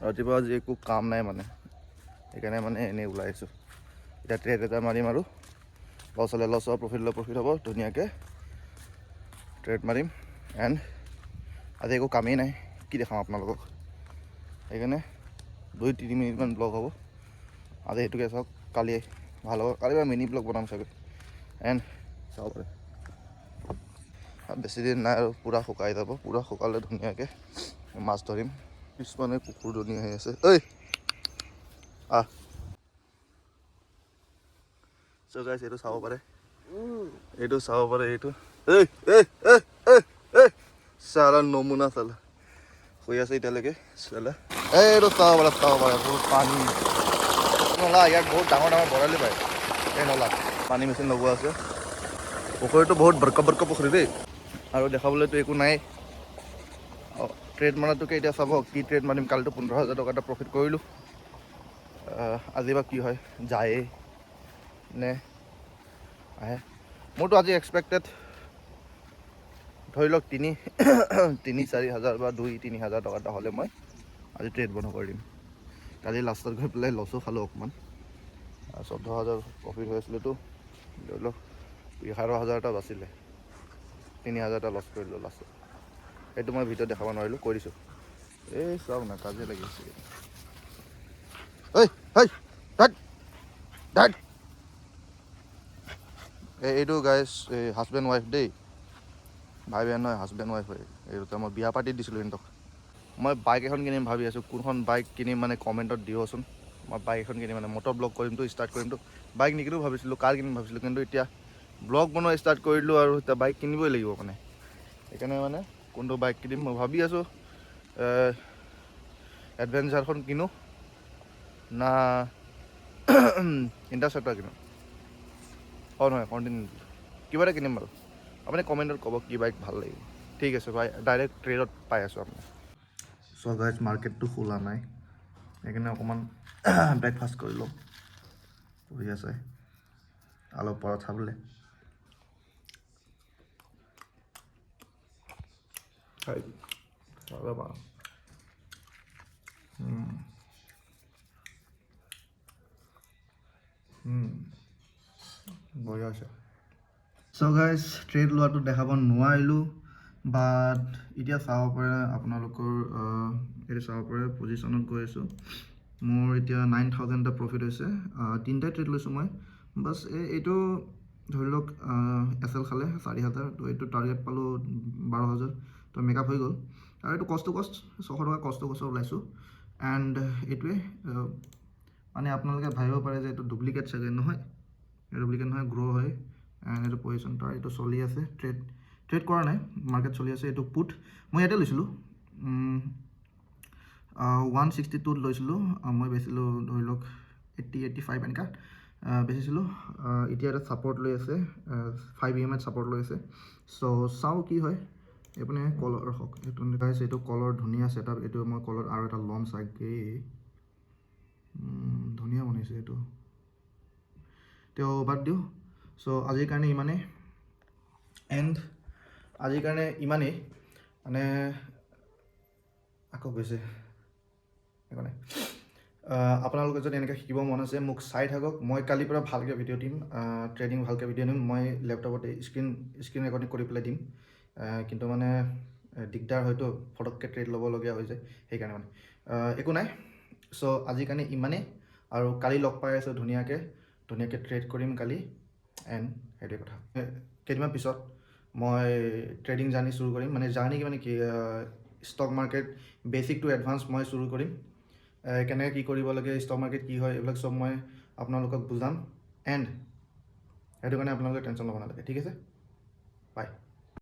ৰাতিপুৱা আজি একো কাম নাই মানে সেইকাৰণে মানে এনেই ওলাই আহিছোঁ এতিয়া ট্ৰেড এটা মাৰিম আৰু লছ হ'লে লছ হ'ব প্ৰফিট হ'লে প্ৰফিট হ'ব ধুনীয়াকৈ ট্ৰেড মাৰিম এণ্ড আজি একো কামেই নাই কি দেখাম আপোনালোকক সেইকাৰণে 2-3 মিনিটমান ব্লগ হ'ব আজি সেইটোকে চাওক কালি ভাল হ'ব কালি মিনি ব্লগ বনাম চাগৈ এণ্ড চাব পাৰে বেছি দিন নাই আৰু পূৰা শুকাই যাব পূৰা শুকালে ধুনীয়াকৈ মাছ ধৰিম পিছমানে কুকুৰ ধুনীয়া হৈ আছে ঐ আহ চ' গাইছ এইটো চাব পাৰে এইটো চাব পাৰে এইটো চালা নমুনা চালা শুই আছে এতিয়ালৈকে চালা এইটো চাব পাৰে বহুত পানী নলা ইয়াত বহুত ডাঙৰ ডাঙৰ বৰালি পায় এই নলা পানী মেচিন লগোৱা আছে পুখুৰীটো বহুত বৰকা পুখুৰী দেই আৰু দেখাবলৈতো একো নাই ট্ৰেড মাৰাটোকে এতিয়া চাব কি ট্ৰেড মাৰিম কালিতো 15,000 টকা এটা প্ৰফিট কৰিলোঁ আজি বা কি হয় যায়ে নে আহে মোৰতো আজি এক্সপেক্টেড ধৰি লওক 3-4 হাজাৰ বা 2-3 হাজাৰ টকা এটা হ'লে মই আজি ট্ৰেড বন্ধ কৰি দিম কালি লাষ্টত গৈ পেলাই লছো খালোঁ অকণমান 14,000 প্ৰফিট হৈ আছিলেতো ধৰি লওক 11,000 এটা বাচিলে 3,000 এটা লছ কৰিলোঁ লাষ্টত সেইটো মই ভিডিঅ'ত দেখাব নোৱাৰিলোঁ কৈ দিছোঁ এই চাওক না কাজিয়া লাগি আছে এইটো গাইজ এই হাজবেণ্ড ৱাইফ দেই ভাই বেয়া নহয় হাজবেণ্ড ৱাইফ হয় এই দুটা মই বিয়া পাতি দিছিলোঁ সিহঁতক মই বাইক এখন কিনিম ভাবি আছোঁ কোনখন বাইক কিনিম মানে কমেণ্টত দিবচোন মই বাইক এখন কিনিম মানে মটৰ ব্লগ কৰিমতো ষ্টাৰ্ট কৰিমতো বাইক নিকিনো ভাবিছিলোঁ কাৰ কিনিম ভাবিছিলোঁ কিন্তু এতিয়া ব্লগ বনোৱা ষ্টাৰ্ট কৰিলোঁ আৰু এতিয়া বাইক কিনিবই লাগিব মানে সেইকাৰণে মানে কোনটো বাইক কিনিম মই ভাবি আছোঁ এডভেঞ্চাৰখন কিনো না ইণ্টাৰচেপ্টাৰ কিনো নহয় কণ্টিনেণ্টেল কিবা এটা কিনিম বাৰু আপুনি কমেণ্টত ক'ব কি বাইক ভাল লাগিব ঠিক আছে ভাই ডাইৰেক্ট ট্ৰেডত পাই আছোঁ আপুনি চ' গাইজ মাৰ্কেটটো খোলা নাই সেইকাৰণে অকণমান ব্ৰেকফাষ্ট কৰি লওঁ বহি আছে আলু পৰঠা বোলে বঢ়িয়া আছে চ' গাইজ ট্ৰেড লোৱাটো দেখাব নোৱাৰিলোঁ বাট এতিয়া চাব পাৰে আপোনালোকৰ এইটো চাব পাৰে পজিশ্যনত গৈ আছোঁ মোৰ এতিয়া 9,000 এটা প্ৰফিট হৈছে 3টা ট্ৰেড লৈছোঁ মই বাছ এইটো ধৰি লওক SL খালে 4,000 তো এইটো টাৰ্গেট পালোঁ 12,000 তো মেকআপ হৈ গ'ল আৰু এইটো কষ্ট 600 টকা কষ্ট ওলাইছোঁ এণ্ড এইটোৱে মানে আপোনালোকে ভাবিব পাৰে যে এইটো ডুপ্লিকেট চাগে নহয় ডুপ্লিকেট নহয় গ্ৰ' হয় এণ্ড এইটো পজিশ্যন তাৰ এইটো চলি আছে ট্ৰেড কৰা নাই মাৰ্কেট চলি আছে এইটো পুট মই ইয়াতে লৈছিলোঁ 162ত লৈছিলোঁ মই বেচিলোঁ ধৰি লওক 80-85 এনেকুৱা বেচিছিলোঁ এতিয়া এটা ছাপৰ্ট লৈ আছে 5 EMI ছাপৰ্ট লৈ আছে চ' চাওঁ কি হয় এইপিনে কলৰ হওক এইটো দেখাইছে এইটো কলৰ ধুনীয়া ছেটআপ এইটো মই কলত আৰু এটা ল'ম চাগে ধুনীয়া বনাইছে এইটো তেওঁ বাদ দিওঁ চ' আজিৰ কাৰণে ইমানেই এণ্ড আজিৰ কাৰণে ইমানেই মানে আকৌ গৈছে একো নাই আপোনালোকে যদি এনেকৈ শিকিব মন আছে মোক চাই থাকক মই কালিৰ পৰা ভালকৈ ভিডিঅ' দিম ট্ৰেডিং ভালকৈ ভিডিঅ' দিম মই লেপটপতে স্ক্ৰীন ৰেকৰ্ডিং কৰি পেলাই দিম কিন্তু মানে দিগদাৰ হয়তো ফটককৈ ট্ৰেড ল'বলগীয়া হৈ যায় সেইকাৰণে মানে একো নাই চ' আজিৰ কাৰণে ইমানেই আৰু কালি লগ পাই আছোঁ ধুনীয়াকৈ ট্ৰেড কৰিম কালি এণ্ড সেইটোৱে কথা কেইদিনমান পিছত মই ট্ৰেডিং জাৰ্ণি চুৰু কৰিম মানে জাৰ্ণি মানে কি stock market basic to advance মই চুৰু কৰিম কেনেকৈ কি কৰিব লাগে ষ্টক মাৰ্কেট কি হয় এইবিলাক চব মই আপোনালোকক বুজাম এণ্ড সেইটো কাৰণে আপোনালোকে টেনশ্যন ল'ব নালাগে ঠিক আছে বাই